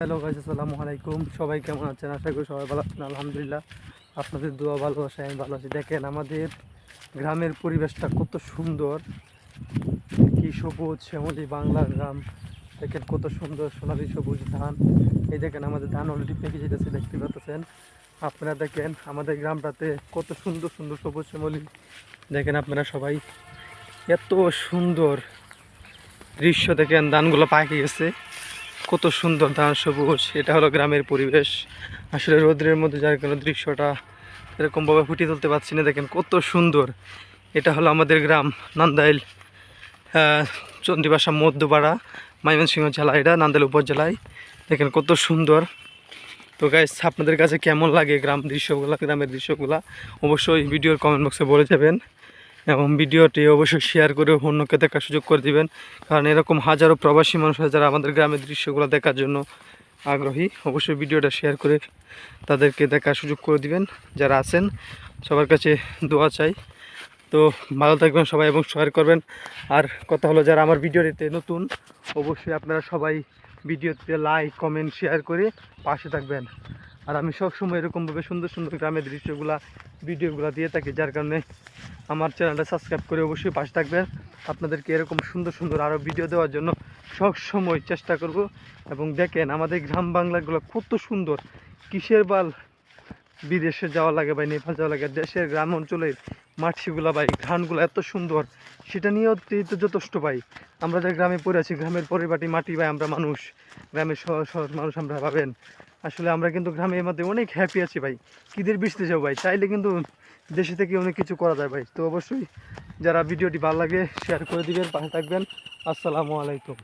Hello guys, আসসালামু আলাইকুম। সবাই কেমন আছেন? আশা করি সবাই ভালো আছেন। আলহামদুলিল্লাহ, আপনাদের দোয়া ভালোবাসায় আমি ভালো আছি। দেখেন আমাদের গ্রামের পরিবেশটা কত সুন্দর, কি সবুজ শ্যামলী বাংলার গ্রাম। দেখেন কত সুন্দর সোনালি সবুজ ধান। এই দেখেন আমাদের ধান অলরেডি পেকে যেতেছে, দেখতে পাচ্ছেন আপনারা। দেখেন আমাদের গ্রামটাতে কত সুন্দর সুন্দর সবুজ শ্যামলী। দেখেন আপনারা সবাই, এত সুন্দর দৃশ্য। দেখেন ধানগুলো পাকে গেছে, কত সুন্দর ধান সবুজ। এটা হলো গ্রামের পরিবেশ। আসলে রোদ্রের মধ্যে যার কোনো দৃশ্যটা এরকমভাবে ফুটিয়ে তুলতে পারছি না। দেখেন কত সুন্দর। এটা হলো আমাদের গ্রাম নান্দাইল, চন্ডীবাসা মধ্যপাড়া, ময়মনসিংহ জেলা। এটা নান্দাইল উপজেলায়। দেখেন কত সুন্দর। তো গাইস, আপনাদের কাছে কেমন লাগে গ্রামের দৃশ্যগুলা অবশ্যই ভিডিওর কমেন্ট বক্সে বলে যাবেন, এবং ভিডিওটি অবশ্যই শেয়ার করে অন্যকে দেখার সুযোগ করে দিবেন। কারণ এরকম হাজারো প্রবাসী মানুষ আছে যারা আমাদের গ্রামের দৃশ্যগুলো দেখার জন্য আগ্রহী। অবশ্যই ভিডিওটা শেয়ার করে তাদেরকে দেখার সুযোগ করে দিবেন। যারা আছেন সবার কাছে দোয়া চাই। তো ভালো থাকবেন সবাই এবং শেয়ার করবেন। আর কথা হলো, যারা আমার ভিডিওটিতে নতুন, অবশ্যই আপনারা সবাই ভিডিওতে লাইক কমেন্ট শেয়ার করে পাশে থাকবেন। আর আমি সবসময় এরকমভাবে সুন্দর সুন্দর গ্রামের ভিডিওগুলো দিয়ে থাকি, যার কারণে আমার চ্যানেলটা সাবস্ক্রাইব করে অবশ্যই পাশে থাকবেন। আপনাদেরকে এরকম সুন্দর সুন্দর আরও ভিডিও দেওয়ার জন্য সবসময় চেষ্টা করব। এবং দেখেন আমাদের গ্রাম বাংলাগুলো কত সুন্দর। কিসের বাল বিদেশে যাওয়া লাগে ভাই, নেপাল যাওয়া লাগে, দেশের গ্রাম অঞ্চলের মাটিগুলা ভাই, ধানগুলো এত সুন্দর, সেটা নিয়েও তো যথেষ্ট ভাই। আমরা যে গ্রামে পড়ে আছি, গ্রামের পরিপাটি মাটি ভাই, আমরা মানুষ, গ্রামের সহজ মানুষ আমরা ভাবেন। আসলে আমরা কিন্তু গ্রামের মধ্যে অনেক হ্যাপি আছি ভাই। কিদের বৃষ্টি যাও ভাই, চাইলে কিন্তু দেশে থেকে অনেক কিছু করা যায় ভাই। তো অবশ্যই যারা ভিডিওটি ভালো লাগে শেয়ার করে দিবেন, পাশে থাকবেন। আসসালামু আলাইকুম।